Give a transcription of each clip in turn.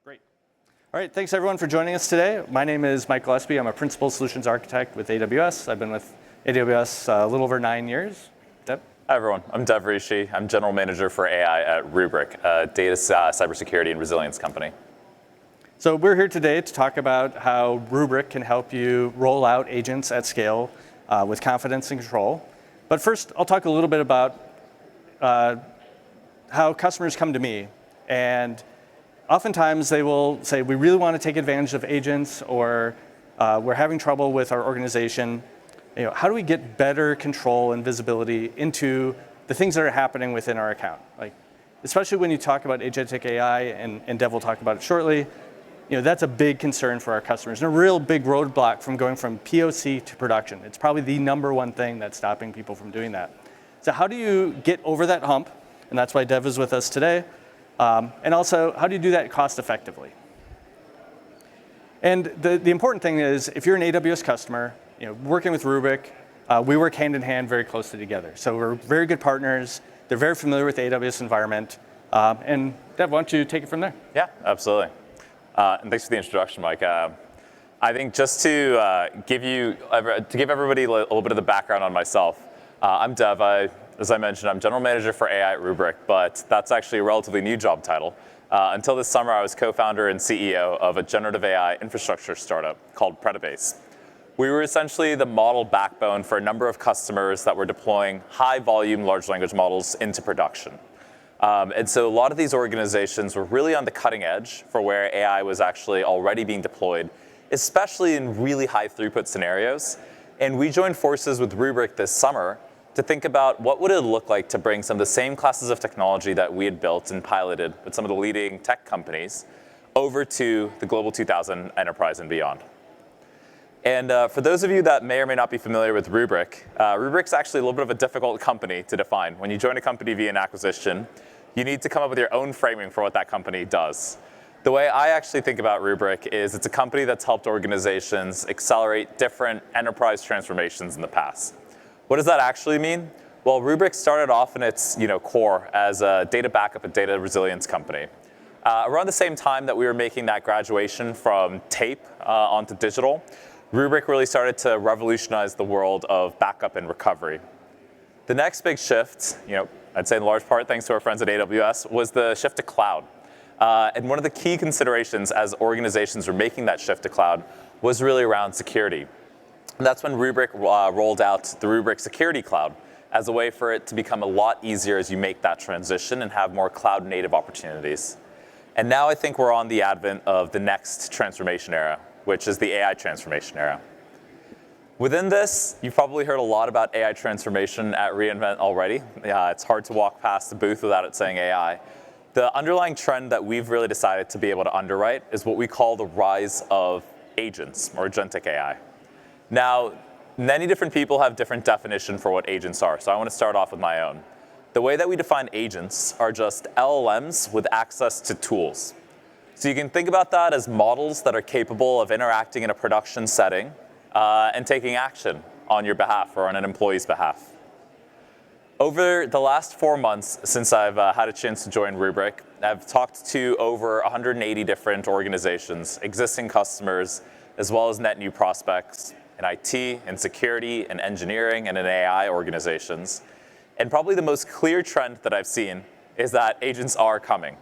Great. All right, thanks everyone for joining us today. My name is Mike Gillespie. I'm a Principal Solutions Architect with AWS. I've been with AWS a little over 9 years. Dev? Hi everyone, I'm Dev Rishi. I'm General Manager for AI at Rubrik, a data cybersecurity and resilience company. So we're here today to talk about how Rubrik can help you roll out agents at scale with confidence and control. But first, I'll talk a little bit about how customers come to me. And oftentimes they will say, we really want to take advantage of agents, or we're having trouble with our organization. How do we get better control and visibility into the things that are happening within our account? Like, especially when you talk about agentic AI, and Dev will talk about it shortly, that's a big concern for our customers and a real big roadblock from going from POC to production. It's probably the number one thing that's stopping people from doing that. So how do you get over that hump? And that's why Dev is with us today. And also, how do you do that cost effectively? And the important thing is, if you're an AWS customer, working with Rubrik, we work hand in hand very closely together. So we're very good partners. They're very familiar with the AWS environment. And Dev, why don't you take it from there? Yeah, absolutely. And thanks for the introduction, Mike. I think just to give everybody a little bit of the background on myself, I'm Dev. As I mentioned, I'm General Manager for AI at Rubrik, but that's actually a relatively new job title. Until this summer, I was co-founder and CEO of a generative AI infrastructure startup called Predabase. We were essentially the model backbone for a number of customers that were deploying high-volume large language models into production. And so a lot of these organizations were really on the cutting edge for where AI was actually already being deployed, especially in really high throughput scenarios. And we joined forces with Rubrik this summer to think about what would it look like to bring some of the same classes of technology that we had built and piloted with some of the leading tech companies over to the Global 2000 enterprise and beyond. And for those of you that may or may not be familiar with Rubrik, Rubrik's actually a little bit of a difficult company to define. When you join a company via an acquisition, you need to come up with your own framing for what that company does. The way I actually think about Rubrik is it's a company that's helped organizations accelerate different enterprise transformations in the past. What does that actually mean? Well, Rubrik started off in its core as a data backup and data resilience company. Around the same time that we were making that graduation from tape onto digital, Rubrik really started to revolutionize the world of backup and recovery. The next big shift, I'd say in large part thanks to our friends at AWS, was the shift to cloud. And one of the key considerations as organizations were making that shift to cloud was really around security. And that's when Rubrik rolled out the Rubrik Security Cloud as a way for it to become a lot easier as you make that transition and have more cloud-native opportunities. And now I think we're on the advent of the next transformation era, which is the AI transformation era. Within this, you've probably heard a lot about AI transformation at re:Invent already. It's hard to walk past the booth without it saying AI. The underlying trend that we've really decided to be able to underwrite is what we call the rise of agents, or agentic AI. Now, many different people have different definitions for what agents are, so I want to start off with my own. The way that we define agents are just LLMs with access to tools. So you can think about that as models that are capable of interacting in a production setting and taking action on your behalf or on an employee's behalf. Over the last 4 months since I've had a chance to join Rubrik, I've talked to over 180 different organizations, existing customers, as well as net new prospects in IT, in security, in engineering, and in AI organizations. And probably the most clear trend that I've seen is that agents are coming.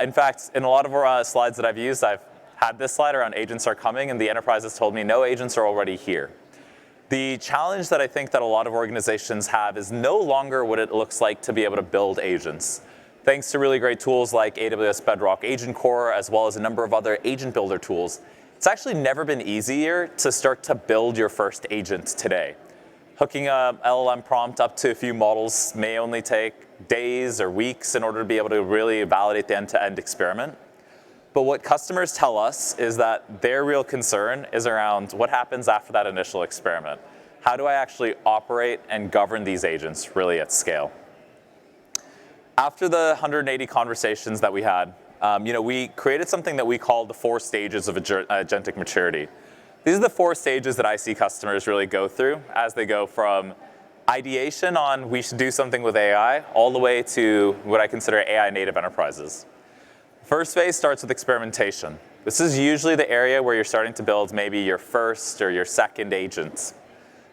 In fact, in a lot of our slides that I've used, I've had this slide around agents are coming, and the enterprise has told me, no, agents are already here. The challenge that I think that a lot of organizations have is no longer what it looks like to be able to build agents. Thanks to really great tools like AWS Bedrock Agent Core, as well as a number of other agent builder tools, it's actually never been easier to start to build your first agent today. Hooking a LLM prompt up to a few models may only take days or weeks in order to be able to really validate the end-to-end experiment. But what customers tell us is that their real concern is around what happens after that initial experiment. How do I actually operate and govern these agents really at scale? After the 180 conversations that we had, we created something that we call the 4 stages of agentic maturity. These are the 4 stages that I see customers really go through as they go from ideation on we should do something with AI all the way to what I consider AI native enterprises. First phase starts with experimentation. This is usually the area where you're starting to build maybe your first or your second agents.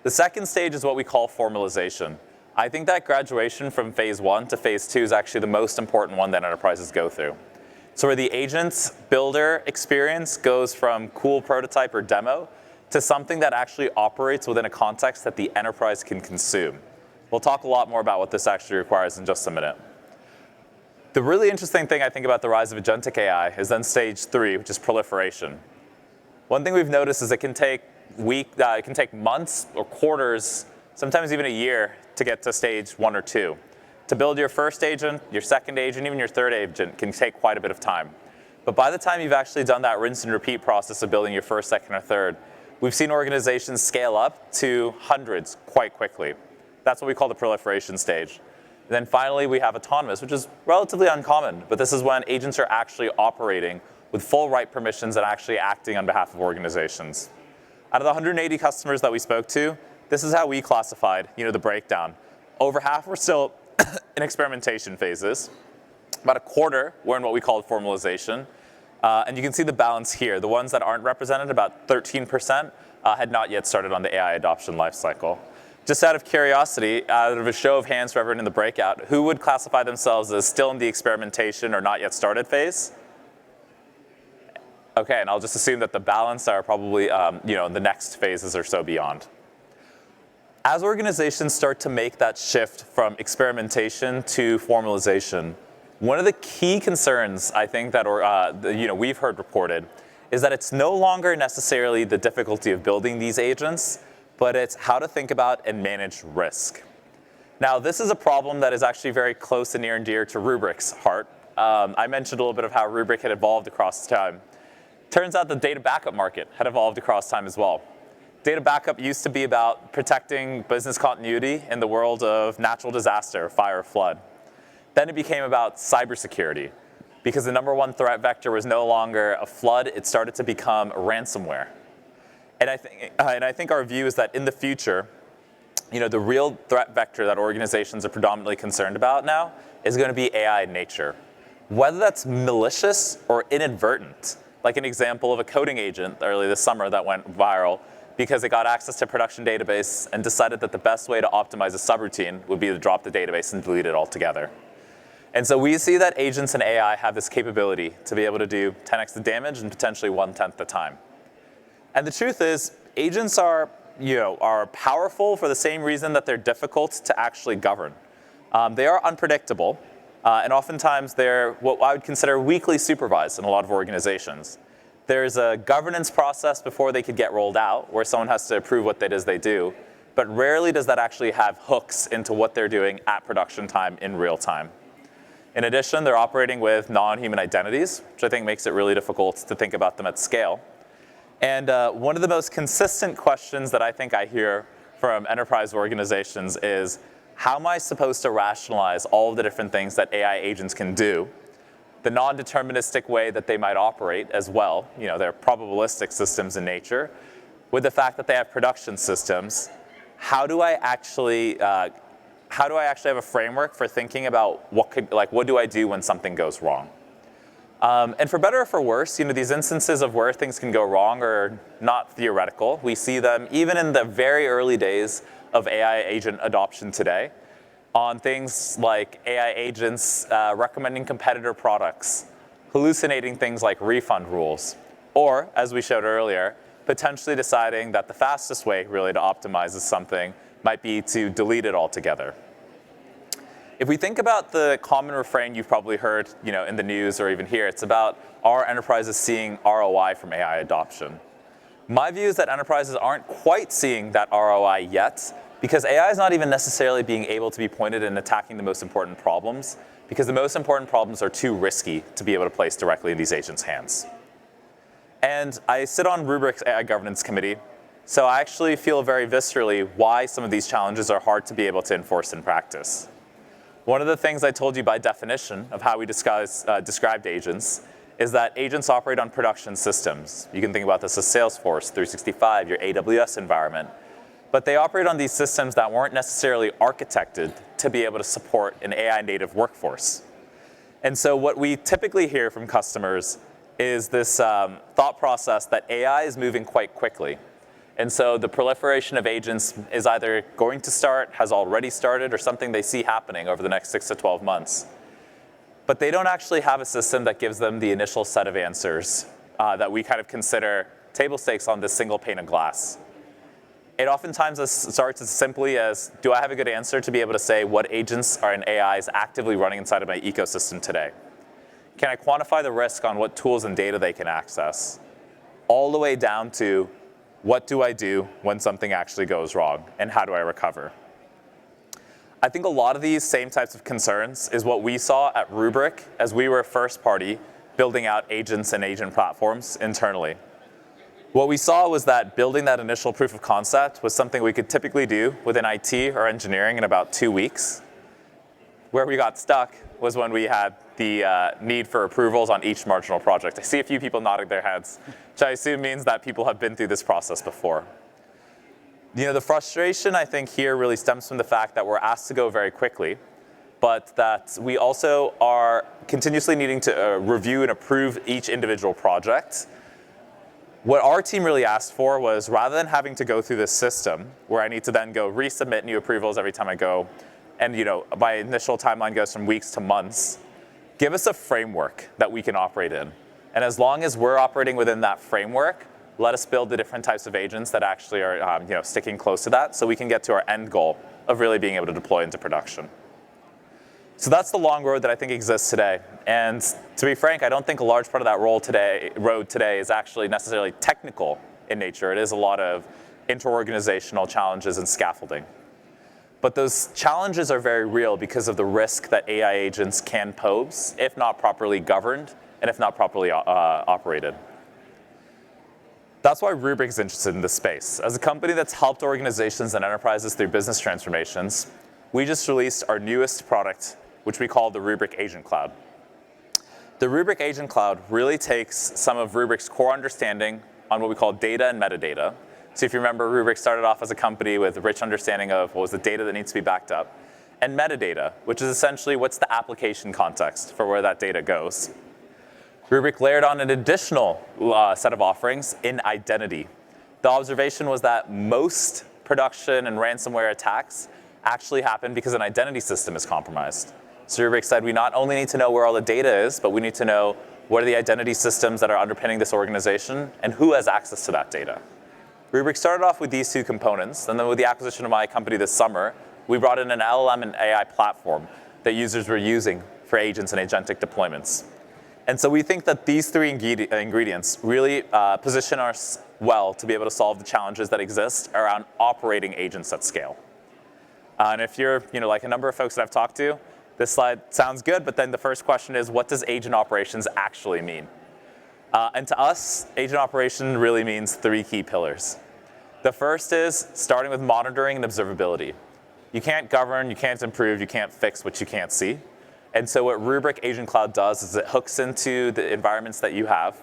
The second stage is what we call formalization. I think that graduation from phase 1 to phase 2 is actually the most important one that enterprises go through. So where the agents builder experience goes from cool prototype or demo to something that actually operates within a context that the enterprise can consume. We'll talk a lot more about what this actually requires in just a minute. The really interesting thing I think about the rise of agentic AI is then stage 3, which is proliferation. One thing we've noticed is it can take months or quarters, sometimes even a year, to get to stage 1 or 2. To build your first agent, your second agent, even your third agent can take quite a bit of time. But by the time you've actually done that rinse and repeat process of building your first, second, or third, we've seen organizations scale up to hundreds quite quickly. That's what we call the proliferation stage. And then finally, we have autonomous, which is relatively uncommon, but this is when agents are actually operating with full right permissions and actually acting on behalf of organizations. Out of the 180 customers that we spoke to, this is how we classified, the breakdown. Over half were still in experimentation phases. About a quarter were in what we called formalization. And you can see the balance here. The ones that aren't represented, about 13%, had not yet started on the AI adoption lifecycle. Just out of curiosity, out of a show of hands for everyone in the breakout, who would classify themselves as still in the experimentation or not yet started phase? Okay, and I'll just assume that the balance are probably the next phases or so beyond. As organizations start to make that shift from experimentation to formalization, one of the key concerns I think that we've heard reported is that it's no longer necessarily the difficulty of building these agents, but it's how to think about and manage risk. Now, this is a problem that is actually very close and near and dear to Rubrik's heart. I mentioned a little bit of how Rubrik had evolved across time. Turns out the data backup market had evolved across time as well. Data backup used to be about protecting business continuity in the world of natural disaster, fire, or flood. Then it became about cybersecurity. Because the number one threat vector was no longer a flood, it started to become ransomware. And I think our view is that in the future, the real threat vector that organizations are predominantly concerned about now is going to be AI in nature. Whether that's malicious or inadvertent, like an example of a coding agent early this summer that went viral because it got access to a production database and decided that the best way to optimize a subroutine would be to drop the database and delete it altogether. And so we see that agents and AI have this capability to be able to do 10x the damage and potentially 1/10 the time. And the truth is, agents are powerful for the same reason that they're difficult to actually govern. They are unpredictable, and oftentimes they're what I would consider weakly supervised in a lot of organizations. There's a governance process before they could get rolled out, where someone has to approve what it is they do, but rarely does that actually have hooks into what they're doing at production time in real time. In addition, they're operating with non-human identities, which I think makes it really difficult to think about them at scale. And one of the most consistent questions that I think I hear from enterprise organizations is, how am I supposed to rationalize all of the different things that AI agents can do, the non-deterministic way that they might operate as well, they're probabilistic systems in nature, with the fact that they have production systems? How do I actually have a framework for thinking about what do I do when something goes wrong? And for better or for worse, these instances of where things can go wrong are not theoretical. We see them even in the very early days of AI agent adoption today on things like AI agents recommending competitor products, hallucinating things like refund rules, or, as we showed earlier, potentially deciding that the fastest way really to optimize something might be to delete it altogether. If we think about the common refrain you've probably heard in the news or even here, it's about, are enterprises seeing ROI from AI adoption? My view is that enterprises aren't quite seeing that ROI yet, because AI is not even necessarily being able to be pointed in attacking the most important problems, because the most important problems are too risky to be able to place directly in these agents' hands. And I sit on Rubrik's AI governance committee, so I actually feel very viscerally why some of these challenges are hard to be able to enforce in practice. One of the things I told you by definition of how we described agents is that agents operate on production systems. You can think about this as Salesforce 365, your AWS environment. But they operate on these systems that weren't necessarily architected to be able to support an AI native workforce. And so what we typically hear from customers is this thought process that AI is moving quite quickly. And so the proliferation of agents is either going to start, has already started, or something they see happening over the next 6 to 12 months. But they don't actually have a system that gives them the initial set of answers that we kind of consider table stakes on this single pane of glass. It oftentimes starts as simply as, do I have a good answer to be able to say what agents are in AI is actively running inside of my ecosystem today? Can I quantify the risk on what tools and data they can access? All the way down to, what do I do when something actually goes wrong, and how do I recover? I think a lot of these same types of concerns is what we saw at Rubrik as we were first party building out agents and agent platforms internally. What we saw was that building that initial proof of concept was something we could typically do within IT or engineering in about 2 weeks. Where we got stuck was when we had the need for approvals on each marginal project. I see a few people nodding their heads, which I assume means that people have been through this process before. The frustration, I think, here really stems from the fact that we're asked to go very quickly, but that we also are continuously needing to review and approve each individual project. What our team really asked for was, rather than having to go through this system where I need to then go resubmit new approvals every time I go, and my initial timeline goes from weeks to months, give us a framework that we can operate in. And as long as we're operating within that framework, let us build the different types of agents that actually are sticking close to that, so we can get to our end goal of really being able to deploy into production. So that's the long road that I think exists today. And to be frank, I don't think a large part of that road today is actually necessarily technical in nature. It is a lot of interorganizational challenges and scaffolding. But those challenges are very real because of the risk that AI agents can pose if not properly governed and if not properly operated. That's why Rubrik is interested in this space. As a company that's helped organizations and enterprises through business transformations, we just released our newest product, which we call the Rubrik Agent Cloud. The Rubrik Agent Cloud really takes some of Rubrik's core understanding on what we call data and metadata. So if you remember, Rubrik started off as a company with a rich understanding of what was the data that needs to be backed up, and metadata, which is essentially what's the application context for where that data goes. Rubrik layered on an additional set of offerings in identity. The observation was that most production and ransomware attacks actually happen because an identity system is compromised. So Rubrik said we not only need to know where all the data is, but we need to know what are the identity systems that are underpinning this organization and who has access to that data. Rubrik started off with these two components, and then with the acquisition of my company this summer, we brought in an LLM and AI platform that users were using for agents and agentic deployments. And so we think that these three ingredients really position us well to be able to solve the challenges that exist around operating agents at scale. And if you're like a number of folks that I've talked to, this slide sounds good, but then the first question is, what does agent operations actually mean? And to us, agent operation really means 3 key pillars. The first is starting with monitoring and observability. You can't govern, you can't improve, you can't fix what you can't see. And so what Rubrik Agent Cloud does is it hooks into the environments that you have,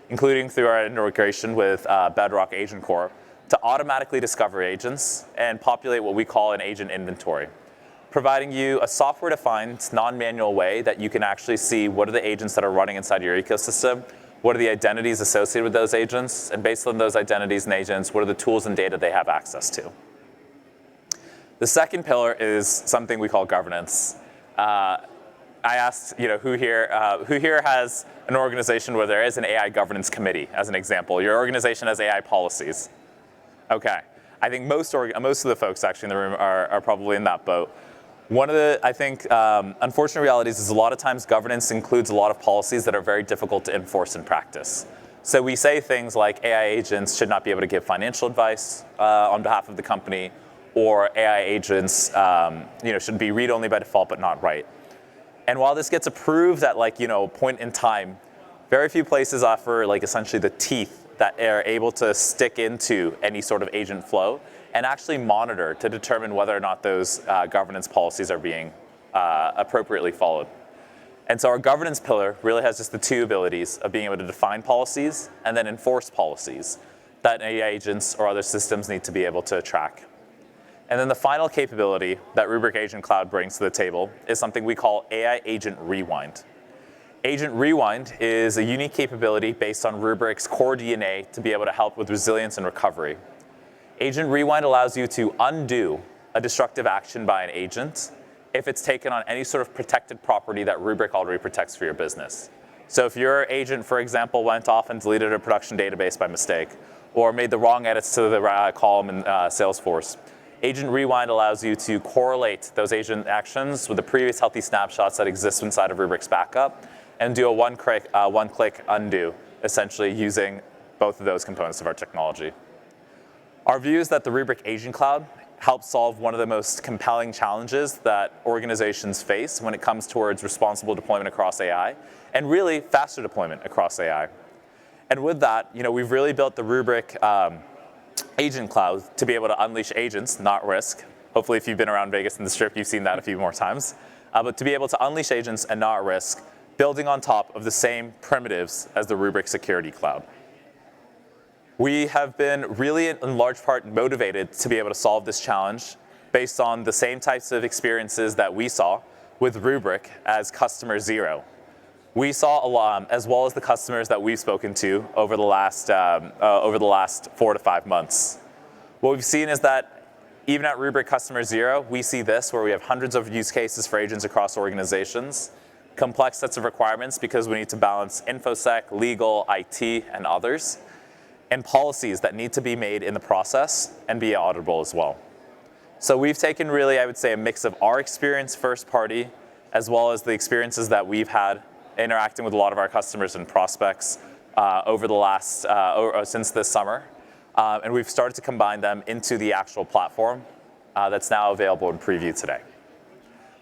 including through our integration with Bedrock Agent Core, to automatically discover agents and populate what we call an agent inventory, providing you a software-defined, non-manual way that you can actually see what are the agents that are running inside your ecosystem, what are the identities associated with those agents, and based on those identities and agents, what are the tools and data they have access to. The second pillar is something we call governance. I asked, who here has an organization where there is an AI governance committee, as an example? Your organization has AI policies. Okay, I think most of the folks actually in the room are probably in that boat. One of the, I think, unfortunate realities is a lot of times governance includes a lot of policies that are very difficult to enforce in practice. So we say things like AI agents should not be able to give financial advice on behalf of the company, or AI agents should be read only by default but not write. And while this gets approved at a point in time, very few places offer essentially the teeth that are able to stick into any sort of agent flow and actually monitor to determine whether or not those governance policies are being appropriately followed. And so our governance pillar really has just the 2 abilities of being able to define policies and then enforce policies that AI agents or other systems need to be able to track. And then the final capability that Rubrik Agent Cloud brings to the table is something we call AI Agent Rewind. Agent Rewind is a unique capability based on Rubrik's core DNA to be able to help with resilience and recovery. Agent Rewind allows you to undo a destructive action by an agent if it's taken on any sort of protected property that Rubrik already protects for your business. So if your agent, for example, went off and deleted a production database by mistake, or made the wrong edits to the column in Salesforce, Agent Rewind allows you to correlate those agent actions with the previous healthy snapshots that exist inside of Rubrik's backup and do a one-click undo, essentially using both of those components of our technology. Our view is that the Rubrik Agent Cloud helps solve one of the most compelling challenges that organizations face when it comes towards responsible deployment across AI, and really faster deployment across AI. And with that, we've really built the Rubrik Agent Cloud to be able to unleash agents, not risk. Hopefully, if you've been around Vegas in the Strip, you've seen that a few more times. But to be able to unleash agents and not risk, building on top of the same primitives as the Rubrik Security Cloud. We have been really, in large part, motivated to be able to solve this challenge based on the same types of experiences that we saw with Rubrik as customer zero. We saw a lot, as well as the customers that we've spoken to over the last 4 to 5 months. What we've seen is that even at Rubrik Customer Zero, we see this where we have hundreds of use cases for agents across organizations, complex sets of requirements because we need to balance InfoSec, legal, IT, and others, and policies that need to be made in the process and be auditable as well. So we've taken really, I would say, a mix of our experience first party, as well as the experiences that we've had interacting with a lot of our customers and prospects over the last, since this summer. And we've started to combine them into the actual platform that's now available in preview today.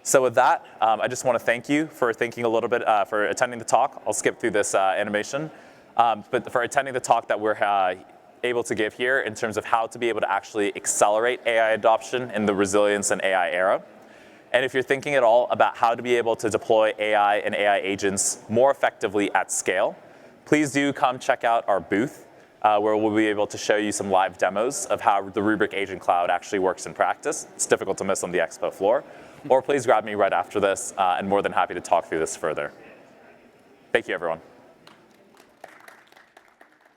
So with that, I just want to thank you for thinking a little bit, for attending the talk. I'll skip through this animation. But for attending the talk that we're able to give here in terms of how to be able to actually accelerate AI adoption in the resilience and AI era. And if you're thinking at all about how to be able to deploy AI and AI agents more effectively at scale, please do come check out our booth, where we'll be able to show you some live demos of how the Rubrik Agent Cloud actually works in practice. It's difficult to miss on the expo floor. Or please grab me right after this, and more than happy to talk through this further. Thank you, everyone.